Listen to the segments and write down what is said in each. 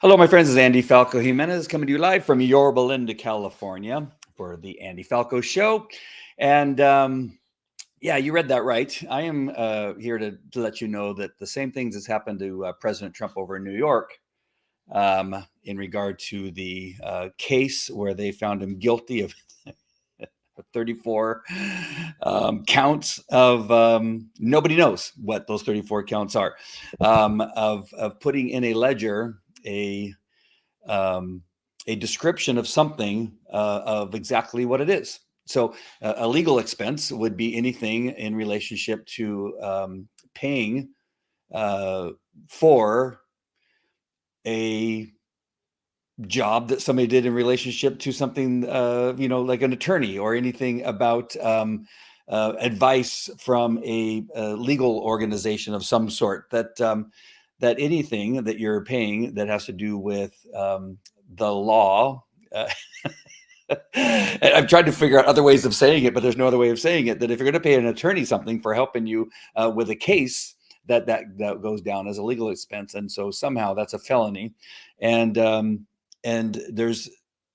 Hello, my friends. It's Andy Falco Jimenez coming to you live from Yorba Linda, California for the Andy Falco Show. And yeah, you read that right. I am here to let you know that the same things has happened to President Trump over in New York in regard to the case where they found him guilty of 34 counts of nobody knows what those 34 counts are of putting in a ledger um, a description of something of exactly what it is. So a legal expense would be anything in relationship to paying for a job that somebody did in relationship to something, like an attorney or anything about advice from a legal organization of some sort. That anything that you're paying that has to do with the law. I've tried to figure out other ways of saying it, but there's no other way of saying it. That if you're going to pay an attorney something for helping you with a case, that goes down as a legal expense, and so somehow that's a felony, and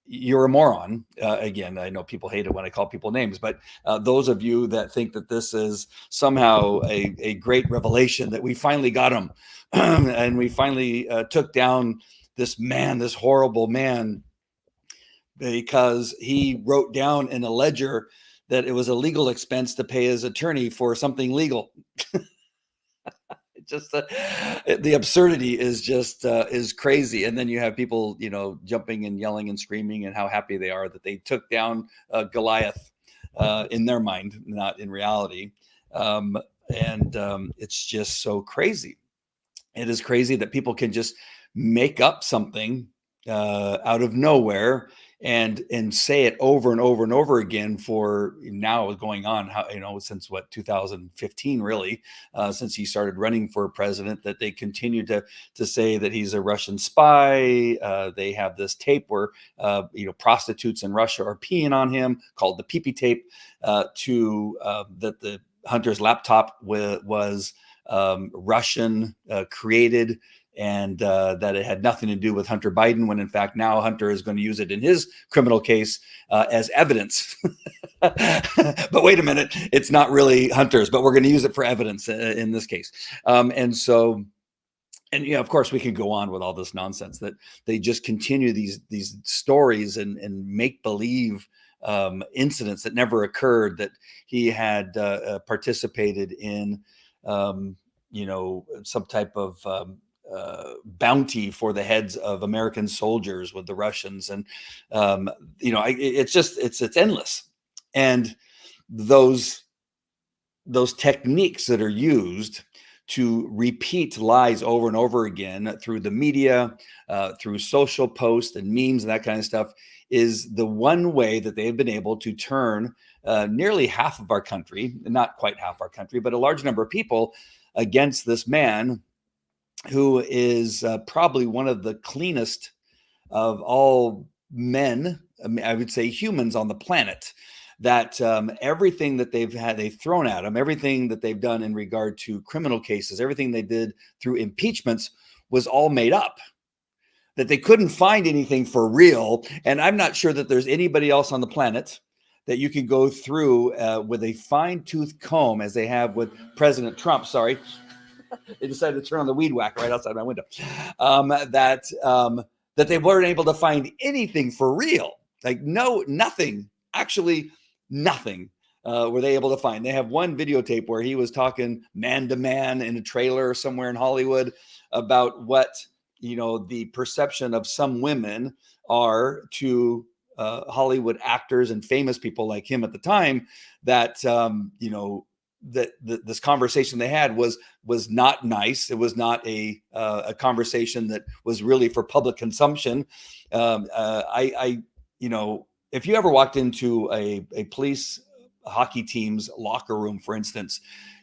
you're a moron. Again, I know people hate it when I call people names, but those of you that think that this is somehow a great revelation that we finally got him, and we finally took down this man, this horrible man, because he wrote down in a ledger that it was a legal expense to pay his attorney for something legal. Just the absurdity is just is crazy. And then you have people, jumping and yelling and screaming and how happy they are that they took down Goliath in their mind, not in reality. It's just so crazy. It is crazy that people can just make up something out of nowhere and say it over and over and over again for now going on, since 2015, really, since he started running for president, that they continue to say that he's a Russian spy. They have this tape where prostitutes in Russia are peeing on him, called the pee-pee tape, that the Hunter's laptop was Russian created, and that it had nothing to do with Hunter Biden, when in fact now Hunter is going to use it in his criminal case as evidence. But wait a minute, it's not really Hunter's, but we're going to use it for evidence in this case. Of course, we can go on with all this nonsense that they just continue these stories and make believe incidents that never occurred, that he had participated in some type of bounty for the heads of American soldiers with the Russians. And it's endless. And those techniques that are used to repeat lies over and over again through the media, through social posts and memes and that kind of stuff, is the one way that they've been able to turn nearly half of our country, not quite half our country, but a large number of people against this man, who is probably one of the cleanest of all men, I would say humans on the planet, that everything that they've thrown at him, everything that they've done in regard to criminal cases, everything they did through impeachments was all made up, that they couldn't find anything for real. And I'm not sure that there's anybody else on the planet that you can go through with a fine-tooth comb, as they have with President Trump. Sorry. They decided to turn on the weed whacker right outside my window. That they weren't able to find anything for real. Like nothing, actually nothing were they able to find. They have one videotape where he was talking man to man in a trailer somewhere in Hollywood about what, the perception of some women are to Hollywood actors and famous people like him at the time, that, this conversation they had was not nice. It was not a conversation that was really for public consumption. If you ever walked into a police hockey team's locker room, for instance,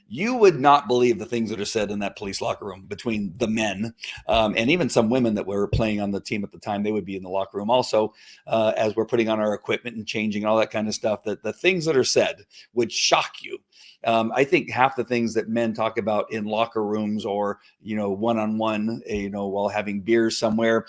you would not believe the things that are said in that police locker room between the men, and even some women that were playing on the team at the time. They would be in the locker room also, as we're putting on our equipment and changing all that kind of stuff. That the things that are said would shock you. I think half the things that men talk about in locker rooms or, one-on-one, while having beers somewhere,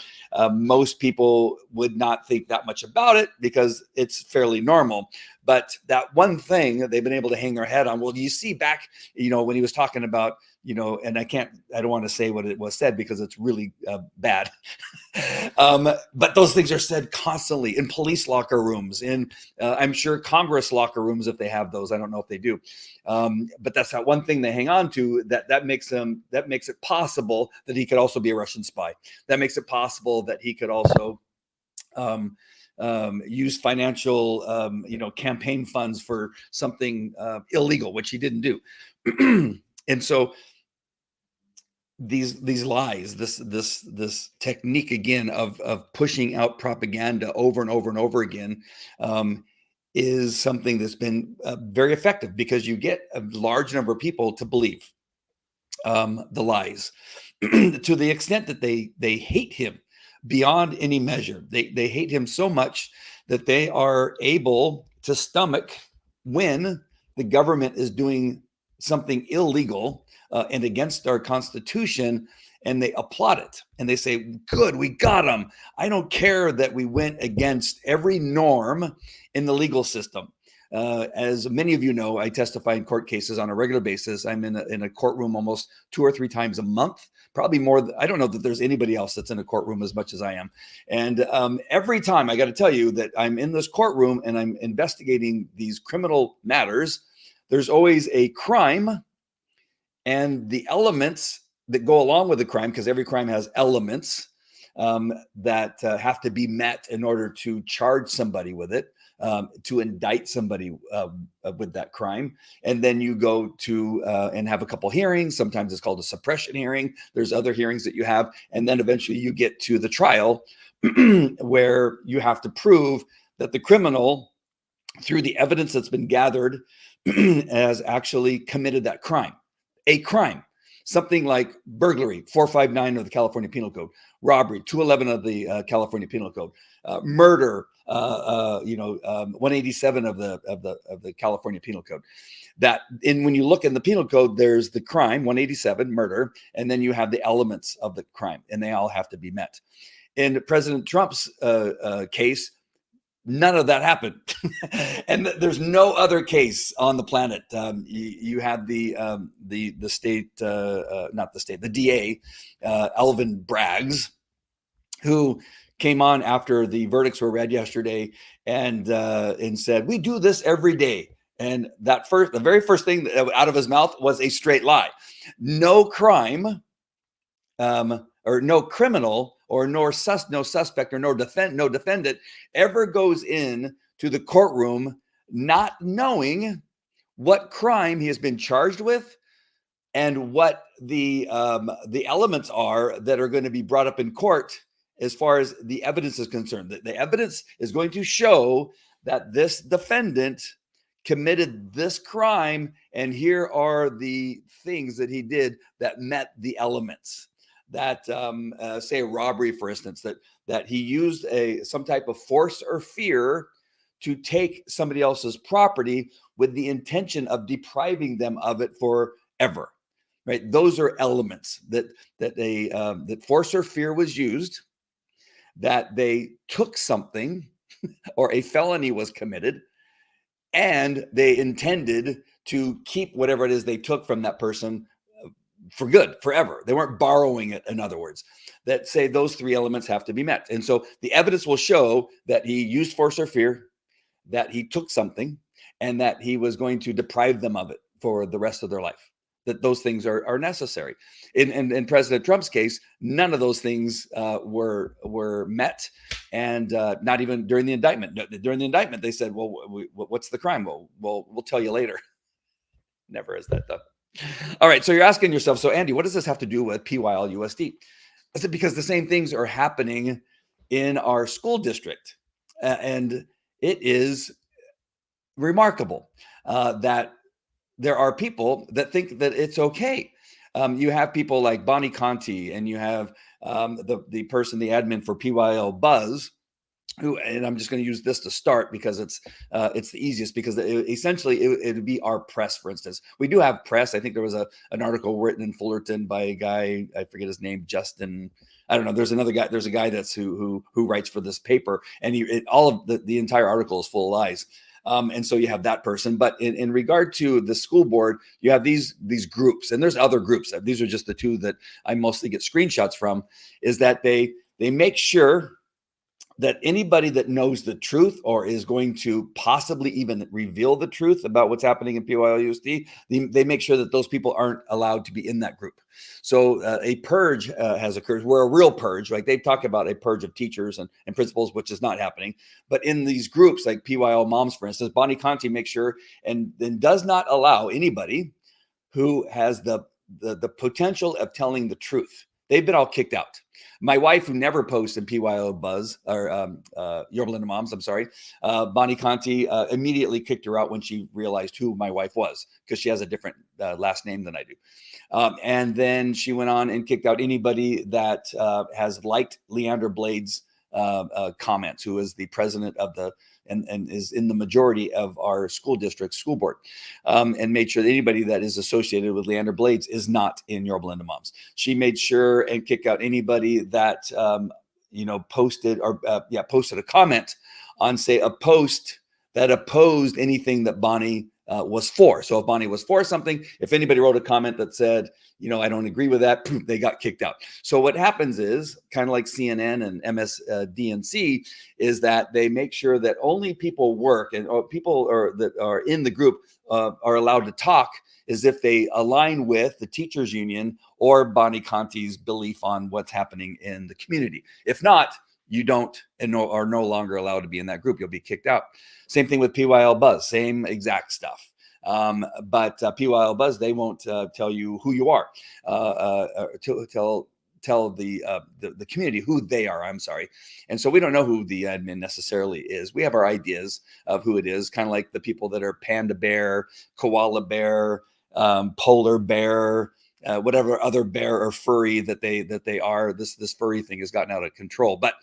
most people would not think that much about it because it's fairly normal. But that one thing that they've been able to hang their head on, well, you see back, when he was talking about, and I don't want to say what it was said because it's really bad. But those things are said constantly in police locker rooms, in I'm sure Congress locker rooms, if they have those. I don't know if they do. But that's that one thing they hang on to that makes it possible that he could also be a Russian spy. That makes it possible that he could also use financial, campaign funds for something illegal, which he didn't do. And so these lies, this technique again of pushing out propaganda over and over and over again, is something that's been very effective because you get a large number of people to believe the lies to the extent that they hate him beyond any measure. They hate him so much that they are able to stomach when the government is doing something illegal and against our Constitution, and they applaud it and they say, good, we got him. I don't care that we went against every norm in the legal system. As many of you know, I testify in court cases on a regular basis. I'm in a courtroom almost 2 or 3 times a month, probably more. I don't know that there's anybody else that's in a courtroom as much as I am. And every time, I got to tell you that I'm in this courtroom and I'm investigating these criminal matters, there's always a crime and the elements that go along with the crime, because every crime has elements that have to be met in order to charge somebody with it, to indict somebody with that crime. And then you go to and have a couple hearings. Sometimes it's called a suppression hearing. There's other hearings that you have. And then eventually you get to the trial where you have to prove that the criminal, through the evidence that's been gathered, has actually committed that crime. A crime, something like burglary, 459 of the California Penal Code, robbery, 211 of the California Penal Code, murder, 187 of the California Penal Code. That when you look in the Penal Code, there's the crime, 187, murder, and then you have the elements of the crime, and they all have to be met. In President Trump's case, none of that happened. And there's no other case on the planet. You had the DA, Alvin Braggs, who came on after the verdicts were read yesterday and said, we do this every day. And the very first thing out of his mouth was a straight lie. No crime, or no criminal, or no suspect, or no defendant ever goes in to the courtroom not knowing what crime he has been charged with and what the elements are that are going to be brought up in court as far as the evidence is concerned. The evidence is going to show that this defendant committed this crime, and here are the things that he did that met the elements. That say a robbery, for instance, that he used some type of force or fear to take somebody else's property with the intention of depriving them of it forever. Right? Those are elements that force or fear was used, that they took something or a felony was committed, and they intended to keep whatever it is they took from that person for good, forever. They weren't borrowing it, in other words. That say those 3 elements have to be met. And so the evidence will show that he used force or fear, that he took something, and that he was going to deprive them of it for the rest of their life. That those things are necessary. In President Trump's case, none of those things were met, and not even during the indictment. During the indictment, they said, well, what's the crime? Well, we'll tell you later. Never is that done. All right, so you're asking yourself, so Andy, what does this have to do with PYLUSD? I said, because the same things are happening in our school district. And it is remarkable that there are people that think that it's okay. You have people like Bonnie Conti, and you have the person, the admin for PYL Buzz, who, and I'm just going to use this to start because it's the easiest, because essentially it would be our press. For instance, we do have press. I think there was an article written in Fullerton by a guy, I forget his name, Justin. I don't know. There's another guy. There's a guy that's who writes for this paper, and all of the entire article is full of lies. And so you have that person. But in regard to the school board, you have these groups, and there's other groups. These are just the two that I mostly get screenshots from. Is that they make sure that anybody that knows the truth or is going to possibly even reveal the truth about what's happening in PYLUSD, they make sure that those people aren't allowed to be in that group. So a purge has occurred, where a real purge, like they talk about a purge of teachers and principals, which is not happening. But in these groups, like PYL Moms, for instance, Bonnie Conti makes sure and does not allow anybody who has the potential of telling the truth. They've been all kicked out. My wife, who never posts in PYO Buzz or Yorba Linda Moms, I'm sorry, Bonnie Conti immediately kicked her out when she realized who my wife was, because she has a different last name than I do. And then she went on and kicked out anybody that has liked Leander Blade's comments, who is the president of the and is in the majority of our school district school board, and made sure that anybody that is associated with Leander Blades is not in Yorba Linda Moms. She made sure and kick out anybody that posted a comment on, say, a post that opposed anything that Bonnie was for. So if Bonnie was for something, if anybody wrote a comment that said, I don't agree with that, they got kicked out. So what happens is, kind of like CNN and MSDNC, is that they make sure that only people that are in the group are allowed to talk as if they align with the teachers union or Bonnie Conti's belief on what's happening in the community. If not, you don't and are no longer allowed to be in that group. You'll be kicked out. Same thing with PYL Buzz, same exact stuff. But PYL Buzz, they won't tell you who you are, tell the community who they are. I'm sorry. And so we don't know who the admin necessarily is. We have our ideas of who it is, kind of like the people that are panda bear, koala bear, polar bear, whatever other bear or furry that they are. This furry thing has gotten out of control. But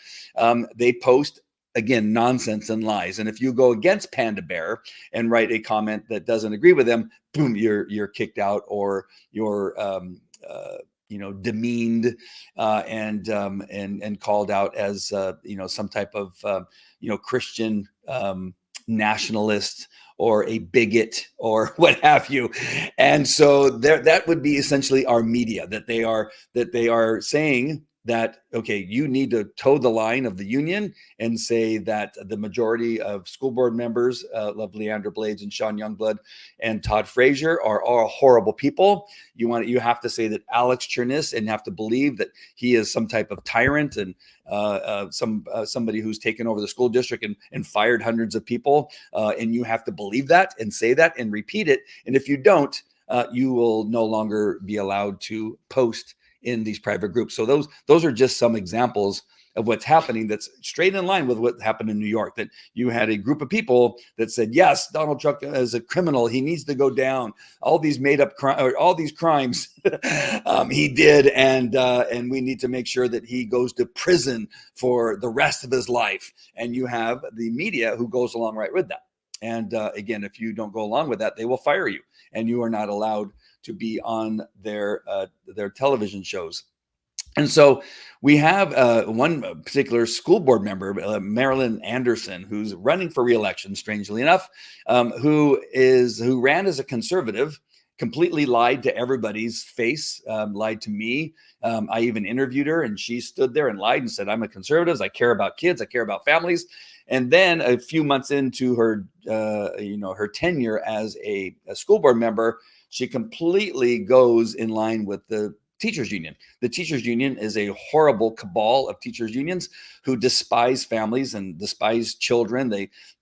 they post, again, nonsense and lies. And if you go against Panda Bear and write a comment that doesn't agree with them, boom, you're kicked out, or you're demeaned and called out as some type of Christian nationalist or a bigot or what have you. And so that would be essentially our media, that they are saying that, okay, you need to toe the line of the union and say that the majority of school board members, of Leander Blades and Sean Youngblood and Todd Frazier, are all horrible people. You have to say that Alex Cherniss, and have to believe that he is some type of tyrant and somebody who's taken over the school district and fired hundreds of people. And you have to believe that and say that and repeat it. And if you don't, you will no longer be allowed to post in these private groups. So those are just some examples of what's happening that's straight in line with what happened in New York, that you had a group of people that said, yes, Donald Trump is a criminal. He needs to go down. All these made up all these crimes he did. And we need to make sure that he goes to prison for the rest of his life. And you have the media who goes along right with that. And again, if you don't go along with that, they will fire you, and you are not allowed to be on their television shows. And so we have one particular school board member, Marilyn Anderson, who's running for re-election, strangely enough, who ran as a conservative, completely lied to everybody's face, lied to me. I even interviewed her, and she stood there and lied and said, I'm a conservative. I care about kids. I care about families. And then a few months into her tenure as a school board member, she completely goes in line with the teachers union. The teachers union is a horrible cabal of teachers unions who despise families and despise children.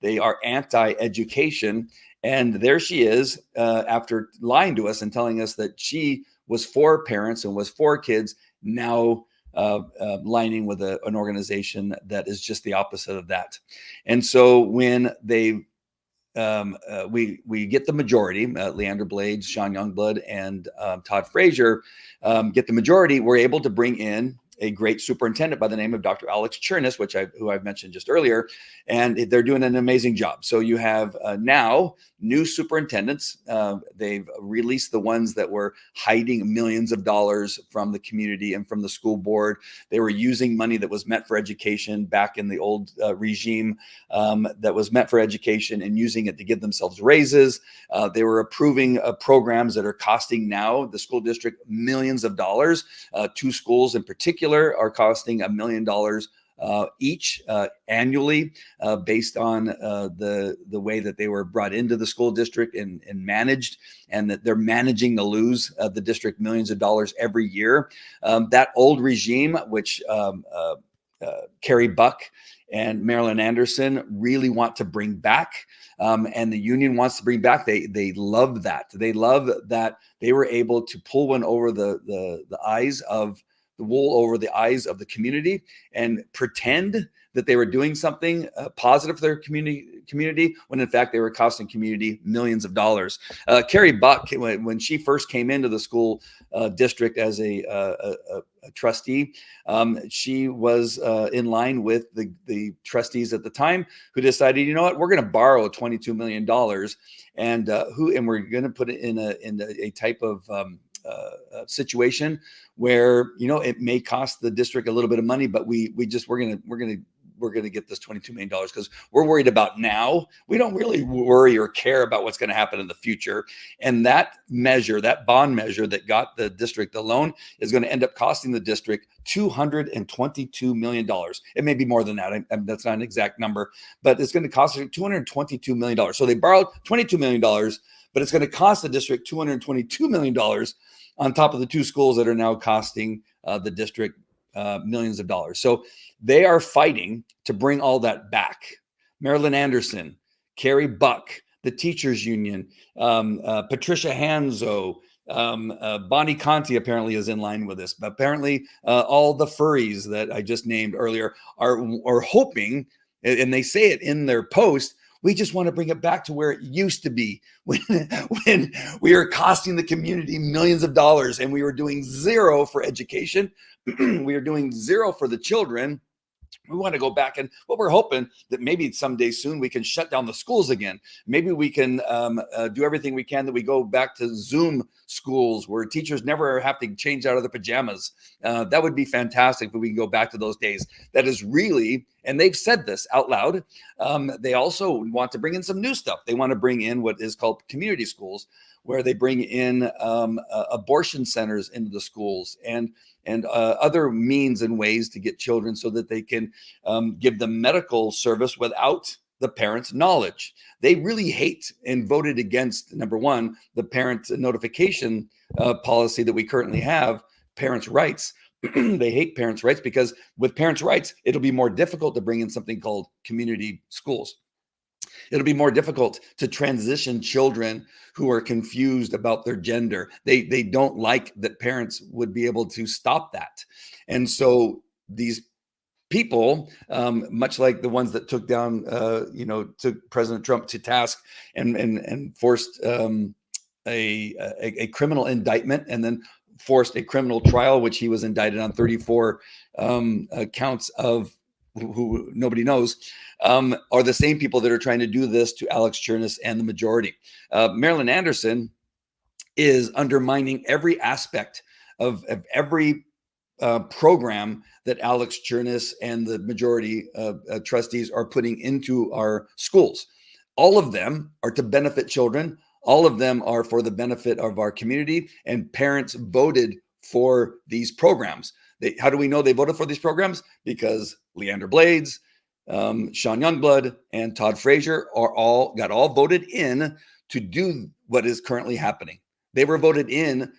They are anti-education. And there she is, after lying to us and telling us that she was for parents and was for kids, now lining with an organization that is just the opposite of that. And so when we get the majority, Leander Blades, Sean Youngblood, and Todd Frazier get the majority, we're able to bring in a great superintendent by the name of Dr. Alex Cherniss, who I've mentioned just earlier, and they're doing an amazing job. So you have now new superintendents. They've released the ones that were hiding millions of dollars from the community and from the school board. They were using money that was meant for education back in the old regime, that was meant for education, and using it to give themselves raises. They were approving programs that are costing now the school district millions of dollars. Two schools in particular are costing $1 million each annually, based on the way that they were brought into the school district and managed, and that they're managing to lose the district millions of dollars every year. That old regime, which Carrie Buck and Marilyn Anderson really want to bring back, and the union wants to bring back. They love that. They love that they were able to pull one over the eyes of the wool over the eyes of the community and pretend that they were doing something positive for their community, when in fact they were costing community millions of dollars. Carrie Buck, when she first came into the school district as a trustee, she was in line with the trustees at the time, who decided, you know what, we're going to borrow $22 million, and we're going to put it in a type of situation where, you know, it may cost the district a little bit of money, but we're going to get this $22 million because we're worried about now. We don't really worry or care about what's going to happen in the future. And that measure, that bond measure that got the district the loan, is going to end up costing the district $222 million. It may be more than that. That's not an exact number, but it's going to cost $222 million. So they borrowed $22 million, but it's going to cost the district $222 million on top of the two schools that are now costing the district millions of dollars. So they are fighting to bring all that back. Marilyn Anderson, Carrie Buck, the teachers union, Patricia Hanzo, Bonnie Conti apparently is in line with this, but apparently all the furries that I just named earlier are hoping, and they say it in their post, we just want to bring it back to where it used to be when we were costing the community millions of dollars and we were doing zero for education. We were doing zero for the children. We want to go back, and what we're hoping that maybe someday soon we can shut down the schools again. Maybe we can do everything we can that we go back to Zoom schools where teachers never have to change out of their pajamas. That would be fantastic if we can go back to those days. That is really, and they've said this out loud, they also want to bring in some new stuff. They want to bring in what is called community schools, where they bring in abortion centers into the schools and other means and ways to get children so that they can give them medical service without the parents' knowledge. They really hate and voted against, number one, the parent notification policy that we currently have, parents' rights. They hate parents' rights because with parents' rights, it'll be more difficult to bring in something called community schools. It'll be more difficult to transition children who are confused about their gender. They don't like that parents would be able to stop that. And so these people, much like the ones that took down, took President Trump to task and forced a criminal indictment, and then forced a criminal trial, which he was indicted on 34 counts of who nobody knows, are the same people that are trying to do this to Alex Cherniss and the majority. Marilyn Anderson is undermining every aspect of every program that Alex Cherniss and the majority trustees are putting into our schools. All of them are to benefit children. All of them are for the benefit of our community, and parents voted for these programs. How do we know they voted for these programs? Because Leander Blades, Sean Youngblood, and Todd Frazier got all voted in to do what is currently happening. They were voted in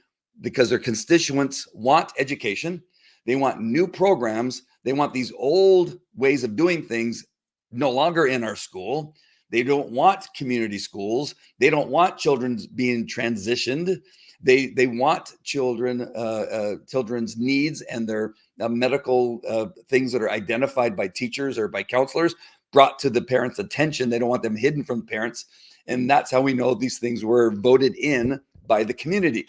because their constituents want education. They want new programs. They want these old ways of doing things no longer in our school. They don't want community schools. They don't want children being transitioned. They want children's needs and their medical things that are identified by teachers or by counselors brought to the parents' attention. They don't want them hidden from the parents. And that's how we know these things were voted in by the community.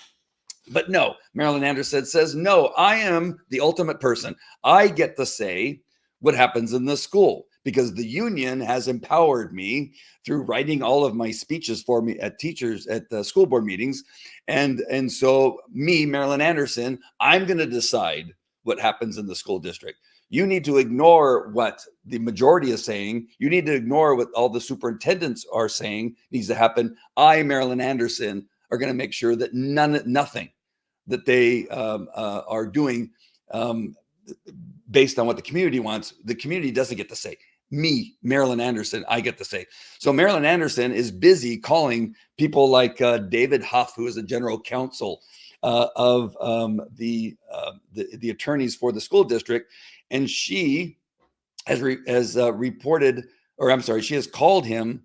But no, Marilyn Anderson says, no, I am the ultimate person. I get to say what happens in the school because the union has empowered me through writing all of my speeches for me at the school board meetings. And so me, Marilyn Anderson, I'm going to decide what happens in the school district. You need to ignore what the majority is saying. You need to ignore what all the superintendents are saying needs to happen. I, Marilyn Anderson, are going to make sure that nothing that they are doing based on what the community wants, the community doesn't get to say. Me, Marilyn Anderson, I get to say. So Marilyn Anderson is busy calling people like David Huff, who is the general counsel of the attorneys for the school district, and she has reported, or I'm sorry, she has called him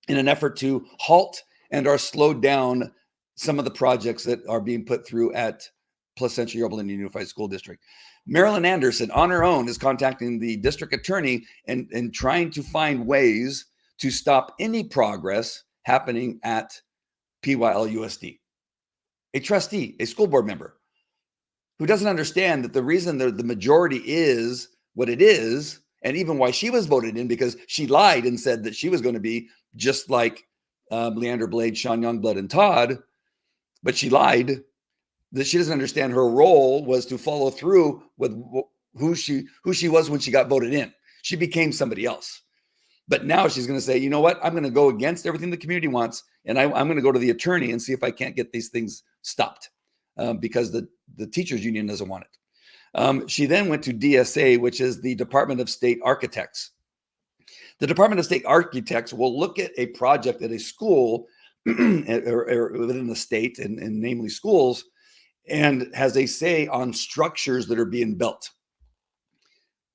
in an effort to halt and or slow down some of the projects that are being put through at Placentia Yorba Linda Unified School District. Marilyn Anderson on her own is contacting the district attorney and trying to find ways to stop any progress happening at PYLUSD. A trustee, a school board member who doesn't understand that the reason the majority is what it is, and even why she was voted in, because she lied and said that she was going to be just like Leander Blade, Sean Youngblood, and Todd, but she lied. That she doesn't understand her role was to follow through with who she was when she got voted in. She became somebody else. But now she's going to say, you know what? I'm going to go against everything the community wants, and I'm going to go to the attorney and see if I can't get these things stopped because the teachers union doesn't want it. She then went to DSA, which is the Department of State Architects. The Department of State Architects will look at a project at a school or within the state, and namely schools, and has a say on structures that are being built.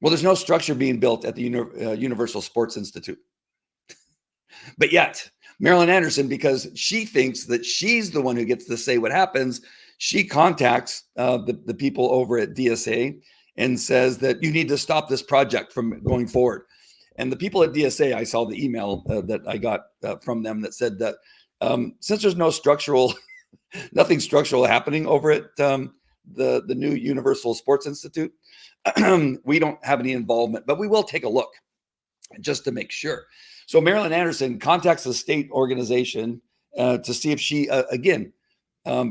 Well, there's no structure being built at the Universal Sports Institute. But yet, Marilyn Anderson, because she thinks that she's the one who gets to say what happens, she contacts the people over at DSA and says that you need to stop this project from going forward. And the people at DSA, I saw the email that I got from them that said that since there's no nothing structural happening over at the new Universal Sports Institute, we don't have any involvement, but we will take a look just to make sure. So Marilyn Anderson contacts the state organization to see if she, again,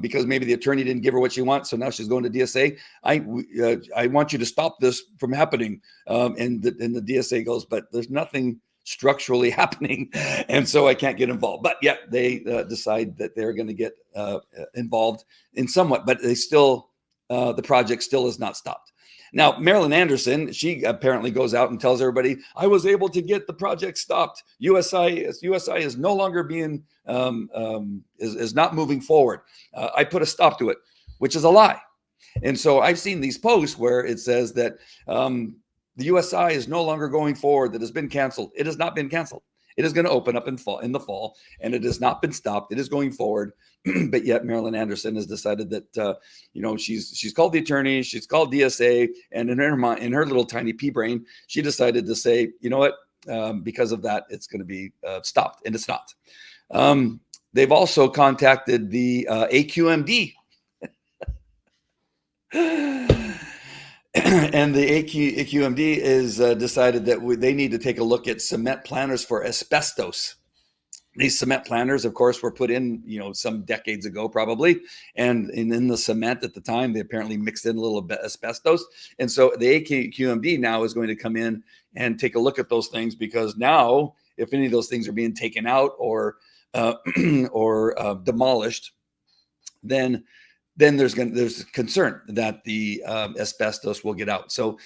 because maybe the attorney didn't give her what she wants, so now she's going to DSA. I want you to stop this from happening. And the DSA goes, but there's nothing structurally happening, and so I can't get involved. But yet they decide that they're going to get involved in somewhat, but they still, the project still is not stopped. Now, Marilyn Anderson, she apparently goes out and tells everybody, I was able to get the project stopped. USI is no longer being, is not moving forward. I put a stop to it, which is a lie. And so I've seen these posts where it says that the USI is no longer going forward, that has been canceled. It has not been canceled. It is going to open up in the fall, and it has not been stopped. It is going forward. But yet Marilyn Anderson has decided that, she's called the attorney, she's called DSA, and in her little tiny pea brain, she decided to say, you know what, because of that, it's going to be stopped, and it's not. They've also contacted the AQMD. And the AQMD is decided that they need to take a look at cement planters for asbestos. These cement planters, of course, were put in, some decades ago, probably. And in the cement at the time, they apparently mixed in a little bit asbestos. And so the AQMD now is going to come in and take a look at those things, because now, if any of those things are being taken out or demolished, then there's concern that the asbestos will get out. So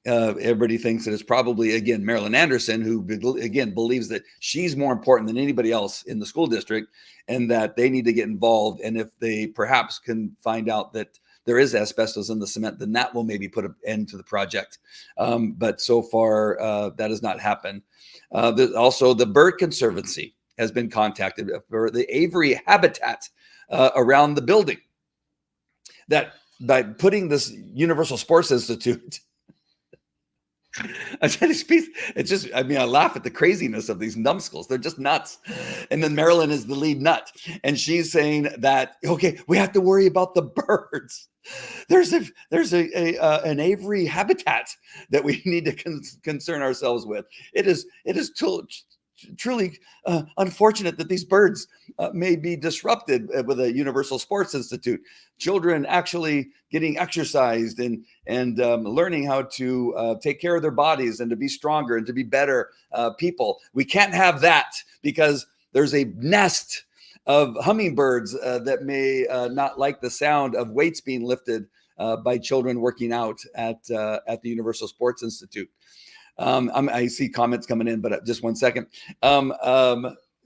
everybody thinks that it's probably, again, Marilyn Anderson, who, again, believes that she's more important than anybody else in the school district, and that they need to get involved. And if they perhaps can find out that there is asbestos in the cement, then that will maybe put an end to the project. But so far, that has not happened. Also, the Bird Conservancy has been contacted for the aviary habitat around the building, that by putting this Universal Sports Institute It's just, I mean, I laugh at the craziness of these numbskulls. They're just nuts. And then Marilyn is the lead nut. And she's saying that, okay, we have to worry about the birds. There's an aviary habitat that we need to concern ourselves with. It is truly unfortunate that these birds may be disrupted with a Universal Sports Institute. Children actually getting exercised and learning how to take care of their bodies and to be stronger and to be better people. We can't have that because there's a nest of hummingbirds that may not like the sound of weights being lifted by children working out at the Universal Sports Institute. I see comments coming in, but just one second.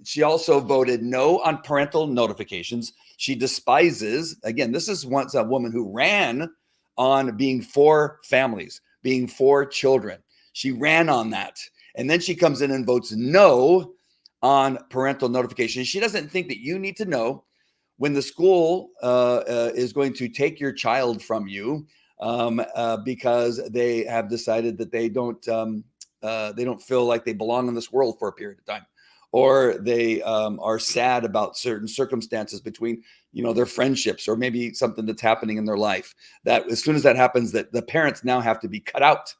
She also voted no on parental notifications. She despises, again, this is once a woman who ran on being for families, being for children. She ran on that. And then she comes in and votes no on parental notification. She doesn't think that you need to know when the school is going to take your child from you because they have decided that they don't feel like they belong in this world for a period of time, or they are sad about certain circumstances between their friendships, or maybe something that's happening in their life. That as soon as that happens, that the parents now have to be cut out.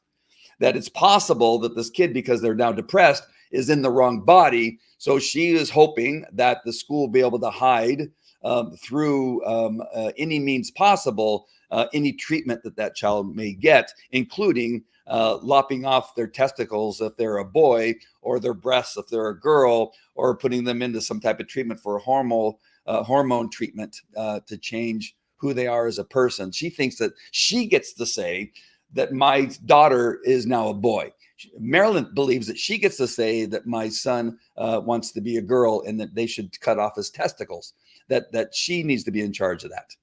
That it's possible that this kid, because they're now depressed, is in the wrong body. So she is hoping that the school will be able to hide through any means possible any treatment that child may get, including lopping off their testicles if they're a boy, or their breasts if they're a girl, or putting them into some type of treatment for hormone treatment to change who they are as a person. She thinks that she gets to say that my daughter is now a boy. Marilyn believes that she gets to say that my son wants to be a girl and that they should cut off his testicles, that she needs to be in charge of that.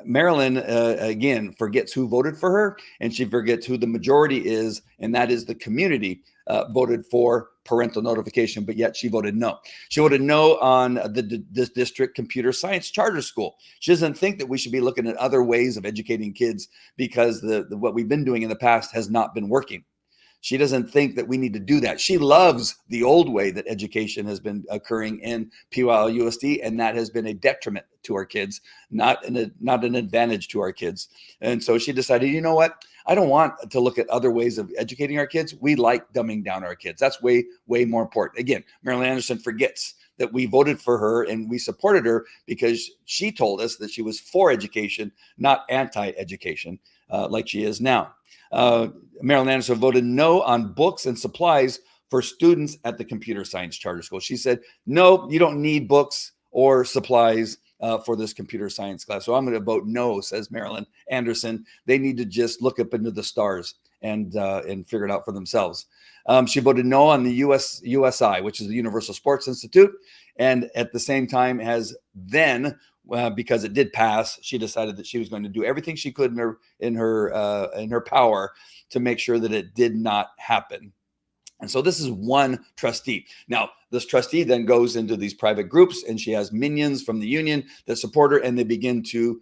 Marilyn, again, forgets who voted for her, and she forgets who the majority is, and that is the community voted for parental notification, but yet she voted no. She voted no on this district computer science charter school. She doesn't think that we should be looking at other ways of educating kids because what we've been doing in the past has not been working. She doesn't think that we need to do that. She loves the old way that education has been occurring in PYLUSD, and that has been a detriment to our kids, not an advantage to our kids. And so she decided, you know what? I don't want to look at other ways of educating our kids. We like dumbing down our kids. That's way, way more important. Again, Marilyn Anderson forgets that we voted for her and we supported her because she told us that she was for education, not anti-education, like she is now. Marilyn Anderson voted no on books and supplies for students at the computer science charter school. She said, no, you don't need books or supplies for this computer science class. So I'm going to vote no, says Marilyn Anderson. They need to just look up into the stars and figure it out for themselves. She voted no on the USI, which is the Universal Sports Institute. And at the same time has then, because it did pass, she decided that she was going to do everything she could in her power to make sure that it did not happen. And so this is one trustee. Now, this trustee then goes into these private groups, and she has minions from the union that support her, and they begin to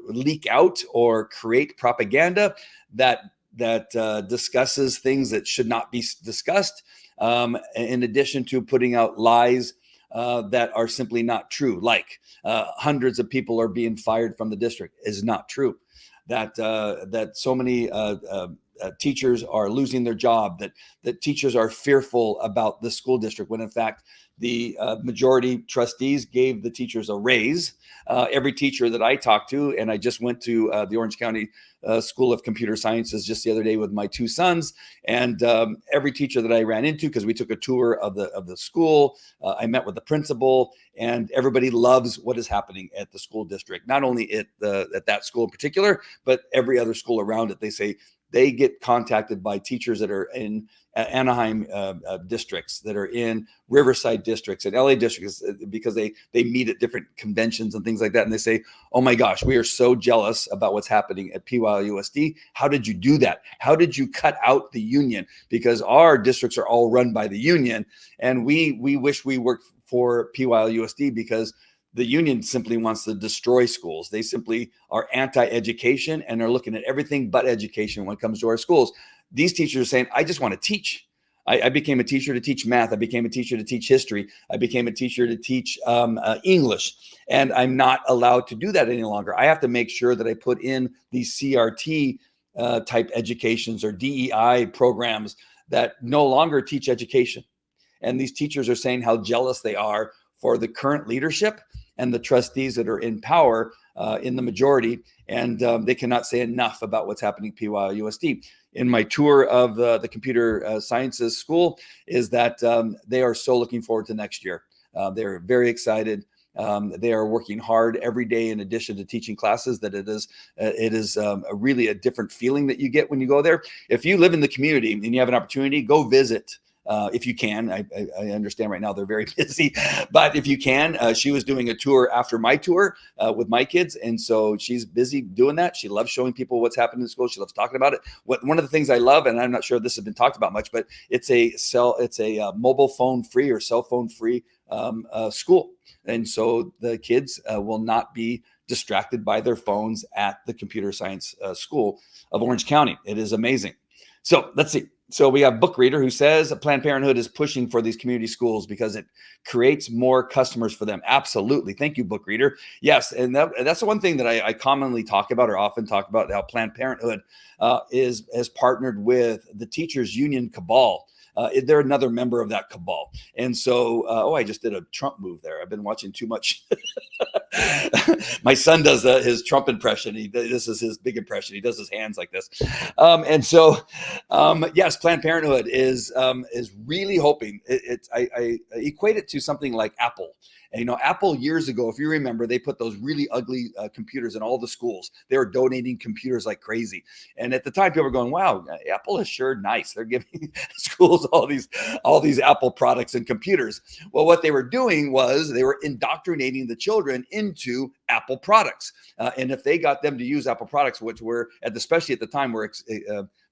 leak out or create propaganda that discusses things that should not be discussed, in addition to putting out lies that are simply not true, like hundreds of people are being fired from the district is not true. That so many teachers are losing their job, that teachers are fearful about the school district, when in fact the majority trustees gave the teachers a raise. Every teacher that I talked to, and I just went to the Orange County School of Computer Sciences just the other day with my two sons, and every teacher that I ran into, because we took a tour of the school, I met with the principal, and everybody loves what is happening at the school district, not only at that school in particular, but every other school around it. They say they get contacted by teachers that are in Anaheim districts, that are in Riverside districts and LA districts, because they meet at different conventions and things like that. And they say, oh my gosh, we are so jealous about what's happening at PYLUSD. How did you do that? How did you cut out the union? Because our districts are all run by the union. And we wish we worked for PYLUSD, because the union simply wants to destroy schools. They simply are anti-education and are looking at everything but education when it comes to our schools. these teachers are saying, I just want to teach. I became a teacher to teach math. I became a teacher to teach history. I became a teacher to teach English. And I'm not allowed to do that any longer. I have to make sure that I put in these CRT type educations or DEI programs that no longer teach education. And these teachers are saying how jealous they are for the current leadership and the trustees that are in power in the majority. And they cannot say enough about what's happening at PYLUSD. In my tour of the computer sciences school is that they are so looking forward to next year. They're very excited. They are working hard every day in addition to teaching classes. That it is really a different feeling that you get when you go there. If you live in the community and you have an opportunity, go visit. If you can. I understand right now they're very busy, but if you can, she was doing a tour after my tour with my kids, and so she's busy doing that. She loves showing people what's happening in school. She loves talking about it. One of the things I love, and I'm not sure if this has been talked about much, but it's a mobile phone free or cell phone free school, and so the kids will not be distracted by their phones at the computer science school of Orange County. It is amazing. So let's see. So we have Book Reader who says Planned Parenthood is pushing for these community schools because it creates more customers for them. Absolutely. Thank you, Book Reader. Yes. And that's the one thing that I commonly talk about or often talk about, how Planned Parenthood has partnered with the teachers union cabal. They're another member of that cabal. And so, I just did a Trump move there. I've been watching too much. My son does his Trump impression. This is his big impression. He does his hands like this. Yes, Planned Parenthood is really hoping. I equate it to something like Apple. And, Apple years ago, if you remember, they put those really ugly computers in all the schools. They were donating computers like crazy. And at the time, people were going, wow, Apple is sure nice. They're giving schools all these Apple products and computers. Well, what they were doing was they were indoctrinating the children into Apple products. And if they got them to use Apple products, which were, especially at the time, were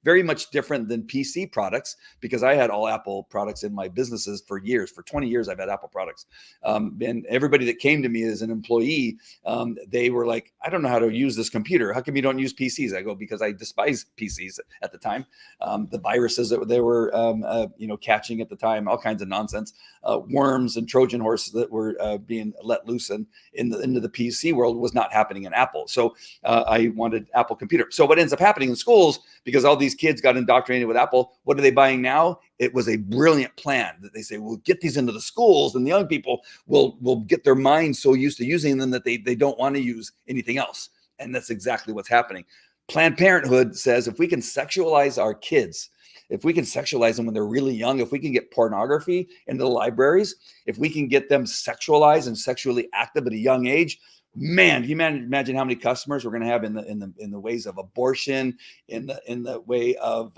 very much different than PC products, because I had all Apple products in my businesses for years. For 20 years, I've had Apple products. And everybody that came to me as an employee, they were like, I don't know how to use this computer. How come you don't use PCs? I go, because I despise PCs at the time. The viruses that they were, catching at the time, all kinds of nonsense, worms and Trojan horses that were being let loose into the PC world was not happening in Apple. So I wanted Apple computer. So what ends up happening in schools, because all these kids got indoctrinated with Apple, what are they buying now? It was a brilliant plan that they say, we'll get these into the schools, and the young people will get their minds so used to using them that they don't want to use anything else. And that's exactly what's happening. Planned Parenthood says if we can sexualize our kids, if we can sexualize them when they're really young, if we can get pornography into the libraries, if we can get them sexualized and sexually active at a young age, man, do you imagine how many customers we're going to have in the ways of abortion, in the way of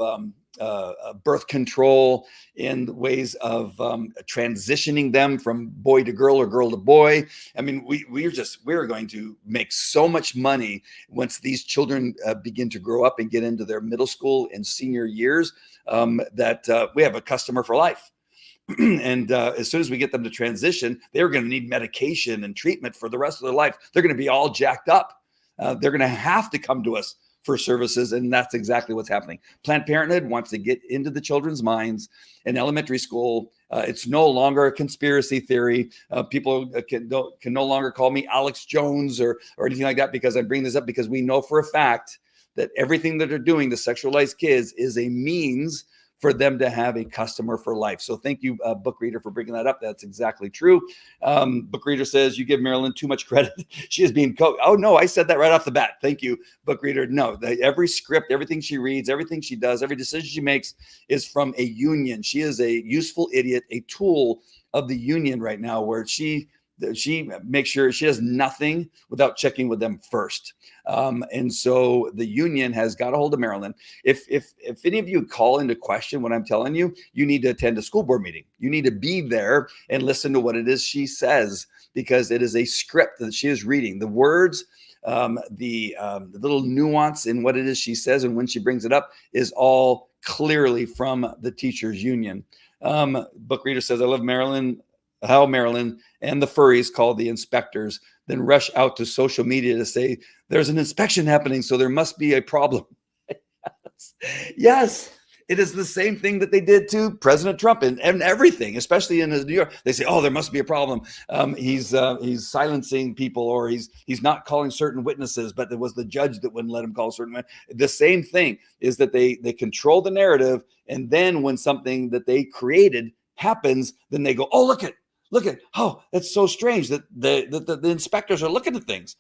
birth control, in the ways of transitioning them from boy to girl or girl to boy. I mean, we're going to make so much money once these children begin to grow up and get into their middle school and senior years, that we have a customer for life. And as soon as we get them to transition, they're going to need medication and treatment for the rest of their life. They're going to be all jacked up. They're going to have to come to us for services. And that's exactly what's happening. Planned Parenthood wants to get into the children's minds in elementary school. It's no longer a conspiracy theory. People can no longer call me Alex Jones or anything like that, because I bring this up because we know for a fact that everything that they're doing to sexualize kids is a means for them to have a customer for life. So thank you, Book Reader, for bringing that up. That's exactly true. Book Reader says you give Marilyn too much credit. She is being coached. Oh, no, I said that right off the bat. Thank you, Book Reader. No, every script, everything she reads, everything she does, every decision she makes is from a union. She is a useful idiot, a tool of the union right now, where she makes sure she does nothing without checking with them first. And so the union has got a hold of Maryland. If any of you call into question what I'm telling you, you need to attend a school board meeting. You need to be there and listen to what it is she says, because it is a script that she is reading. The words, the little nuance in what it is she says and when she brings it up is all clearly from the teachers union. Book Reader says, I love Maryland. How Maryland and the furries call the inspectors, then rush out to social media to say there's an inspection happening, so there must be a problem. Yes. It is the same thing that they did to President Trump and everything, especially in New York. They say, "Oh, there must be a problem. He's silencing people, or he's not calling certain witnesses." But it was the judge that wouldn't let him call certain witnesses. The same thing is that they control the narrative, and then when something that they created happens, then they go, "Oh, look at oh, that's so strange that the inspectors are looking at things."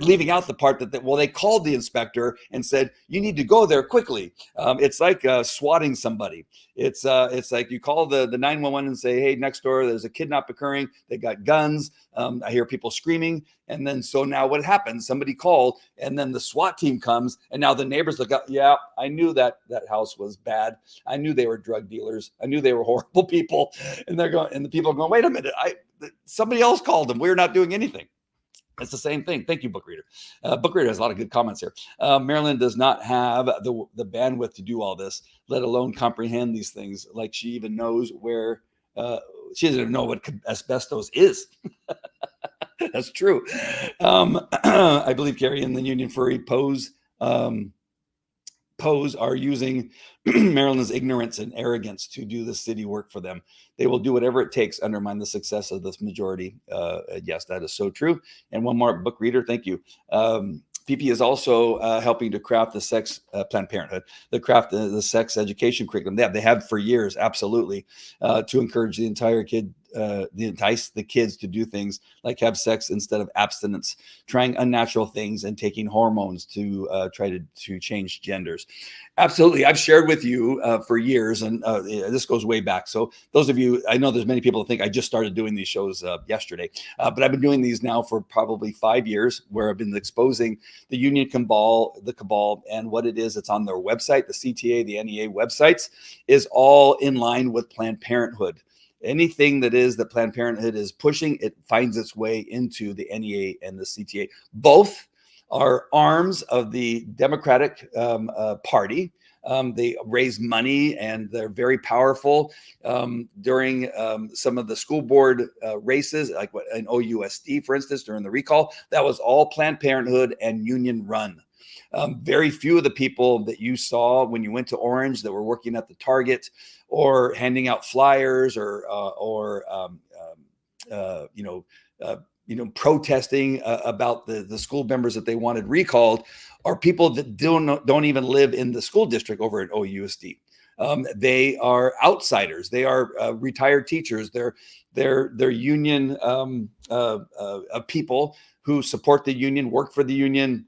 Leaving out the part that they called the inspector and said, "You need to go there quickly." It's like swatting somebody. It's like you call the 911 and say, "Hey, next door, there's a kidnap occurring. They got guns. I hear people screaming." And then so now what happens? Somebody called, and then the SWAT team comes, and now the neighbors look up. "Yeah, I knew that house was bad. I knew they were drug dealers. I knew they were horrible people." And they're going, and the people are going, "Wait a minute, somebody else called them. We're not doing anything." It's the same thing. Thank you, Book Reader. Book Reader has a lot of good comments here. Marilyn does not have the bandwidth to do all this, let alone comprehend these things. Like she even knows where, she doesn't even know what asbestos is. That's true. I believe Carrie and the Union Furry pose are using Maryland's ignorance and arrogance to do the city work for them. They will do whatever it takes to undermine the success of this majority. Yes, that is so true. And one more, Book Reader, thank you. PP is also helping to craft the sex Planned Parenthood, the sex education curriculum. They have for years, absolutely, to encourage the entire entice the kids to do things like have sex instead of abstinence, trying unnatural things and taking hormones to try to change genders. Absolutely. I've shared with you for years, and this goes way back. So those of you, I know there's many people that think I just started doing these shows yesterday, but I've been doing these now for probably 5 years, where I've been exposing the Union cabal, and what it is. It's on their website, the CTA, the NEA websites, is all in line with Planned Parenthood. Anything that Planned Parenthood is pushing, it finds its way into the NEA and the CTA. Both are arms of the Democratic Party. They raise money, and they're very powerful. During some of the school board races, like in OUSD, for instance, during the recall, that was all Planned Parenthood and union run. Very few of the people that you saw when you went to Orange that were working at the Target or handing out flyers or protesting about the school members that they wanted recalled are people that don't even live in the school district over at OUSD. They are outsiders. They are retired teachers. They're union people who support the union, work for the union,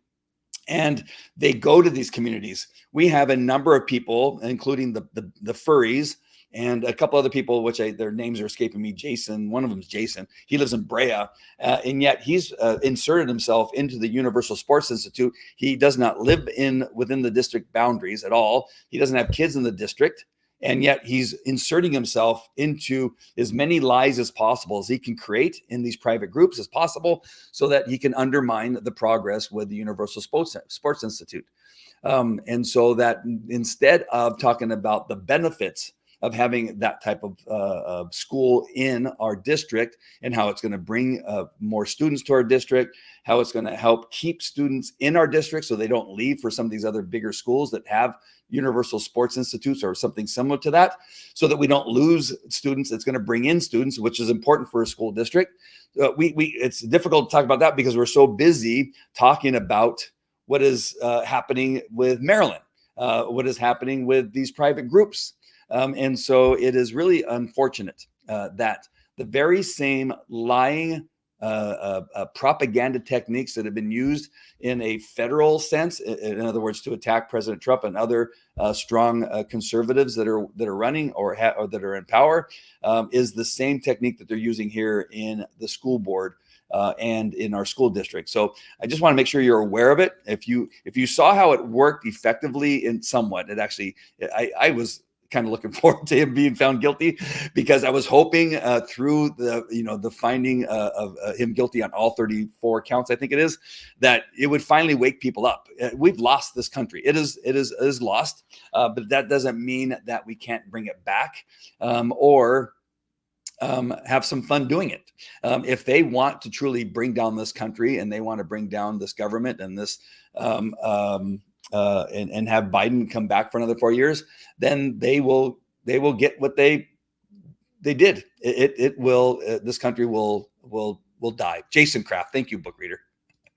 and they go to these communities. We have a number of people, including the furries and a couple other people, which their names are escaping me. Jason, one of them is Jason. He lives in Brea, and yet he's inserted himself into the Universal Sports Institute. He does not live within the district boundaries at all. He doesn't have kids in the district. And yet he's inserting himself into as many lies as possible as he can create in these private groups as possible, so that he can undermine the progress with the Universal Sports Institute. And so that instead of talking about the benefits of having that type of school in our district, and how it's going to bring more students to our district, how it's going to help keep students in our district so they don't leave for some of these other bigger schools that have Universal Sports Institutes or something similar to that, so that we don't lose students. It's going to bring in students, which is important for a school district. It's difficult to talk about that because we're so busy talking about what is happening with Maryland, what is happening with these private groups. And so it is really unfortunate that the very same lying propaganda techniques that have been used in a federal sense, in other words, to attack President Trump and other strong conservatives that are running or that are in power, is the same technique that they're using here in the school board and in our school district. So I just want to make sure you're aware of it. If you saw how it worked effectively in somewhat, it actually, I was kind of looking forward to him being found guilty, because I was hoping through the finding of him guilty on all 34 counts, I think it is, that it would finally wake people up. We've lost this country. It is lost, but that doesn't mean that we can't bring it back or have some fun doing it. If they want to truly bring down this country, and they want to bring down this government and this and have Biden come back for another 4 years, then they will get what they did. It will this country will die. Jason Kraft, thank you, book reader.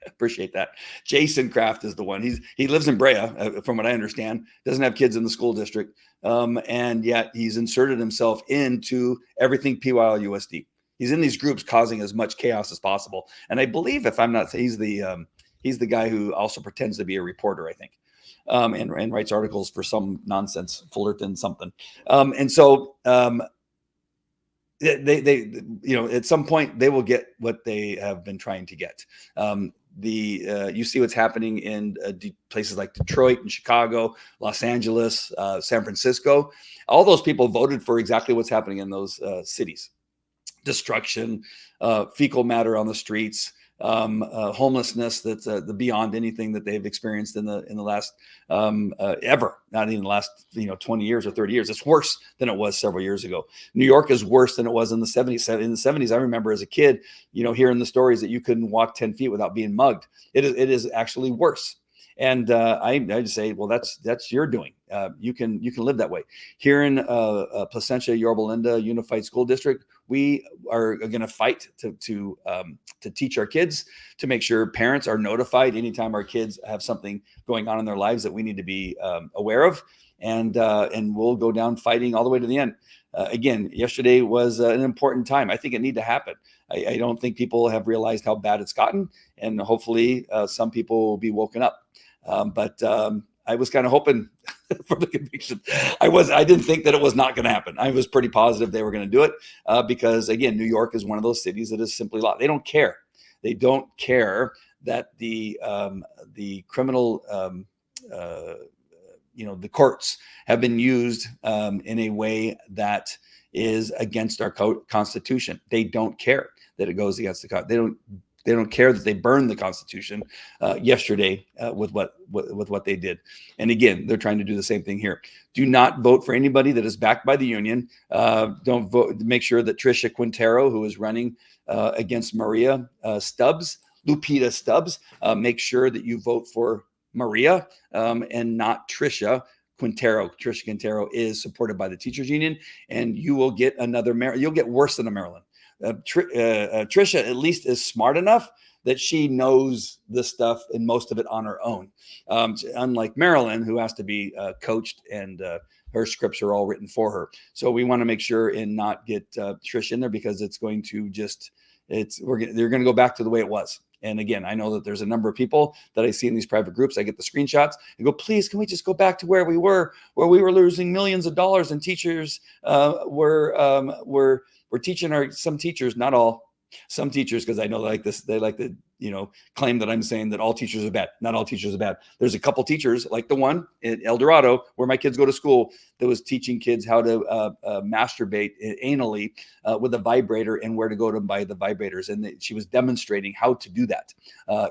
Appreciate that. Jason Kraft is the one. He lives in Brea, from what I understand. Doesn't have kids in the school district, and yet he's inserted himself into everything PYLUSD. He's in these groups causing as much chaos as possible. And I believe, if I'm not, he's the guy who also pretends to be a reporter, I think, and writes articles for some nonsense, Fullerton something. And so they at some point they will get what they have been trying to get. You see what's happening in places like Detroit and Chicago, Los Angeles, San Francisco. All those people voted for exactly what's happening in those cities. Destruction, fecal matter on the streets, homelessness that's the beyond anything that they've experienced in the last ever, not even the last 20 years or 30 years. It's worse than it was several years ago. New York is worse than it was in the 70s. In the 70s, I remember as a kid, hearing the stories that you couldn't walk 10 feet without being mugged. It is actually worse. And I just say, well, that's your doing. You can live that way. Here in Placentia Yorba Linda Unified School District, we are going to fight to teach our kids, to make sure parents are notified anytime our kids have something going on in their lives that we need to be aware of, and we'll go down fighting all the way to the end. Again, yesterday was an important time. I think it needed to happen. I don't think people have realized how bad it's gotten, and hopefully some people will be woken up. But I was kind of hoping for the conviction. I didn't think that it was not going to happen. I was pretty positive they were going to do it because, again, New York is one of those cities that is simply law. They don't care. They don't care that the criminal, the courts have been used in a way that is against our Constitution. They don't care that it goes against the Constitution. They don't care that they burned the Constitution yesterday with what they did. And again, they're trying to do the same thing here. Do not vote for anybody that is backed by the union. Don't vote. Make sure that Tricia Quintero, who is running against Maria Lupita Stubbs, make sure that you vote for Maria and not Tricia Quintero. Tricia Quintero is supported by the teachers union, and you will get you'll get worse than a Maryland. Tricia at least is smart enough that she knows the stuff and most of it on her own. Unlike Marilyn, who has to be coached, and her scripts are all written for her. So we want to make sure and not get Trish in there, because it's going to they're going to go back to the way it was. And again, I know that there's a number of people that I see in these private groups. I get the screenshots and go, please, can we just go back to where we were losing millions of dollars, and teachers we're teaching some teachers, not all, some teachers, because I know they like to claim that I'm saying that all teachers are bad. Not all teachers are bad. There's a couple teachers, like the one in El Dorado where my kids go to school, that was teaching kids how to masturbate anally with a vibrator, and where to go to buy the vibrators. And she was demonstrating how to do that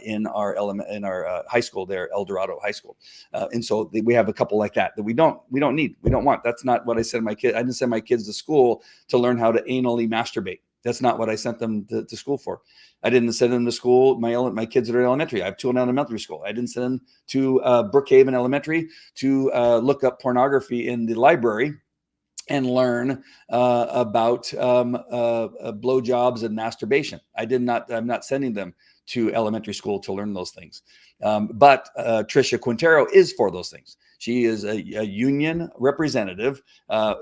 in our high school there, El Dorado High School. And so we have a couple like that we don't need, we don't want. That's not what I said to my kids. I didn't send my kids to school to learn how to anally masturbate. That's not what I sent them to school for. I didn't send them to school. My kids are in elementary. I have two in elementary school. I didn't send them to Brookhaven Elementary to look up pornography in the library and learn about blowjobs and masturbation. I'm not sending them to elementary school to learn those things. But Tricia Quintero is for those things. She is a union representative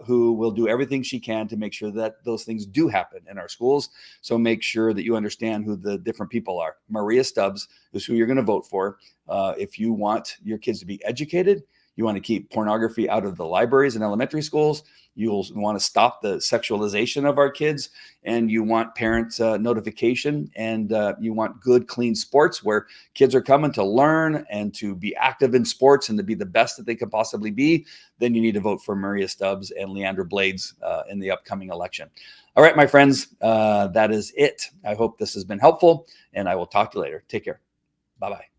who will do everything she can to make sure that those things do happen in our schools. So make sure that you understand who the different people are. Maria Stubbs is who you're going to vote for. If you want your kids to be educated, you want to keep pornography out of the libraries and elementary schools. You'll want to stop the sexualization of our kids, and you want parents notification, and you want good, clean sports where kids are coming to learn and to be active in sports and to be the best that they can possibly be. Then you need to vote for Maria Stubbs and Leandra Blades in the upcoming election. All right, my friends, that is it. I hope this has been helpful, and I will talk to you later. Take care. Bye-bye.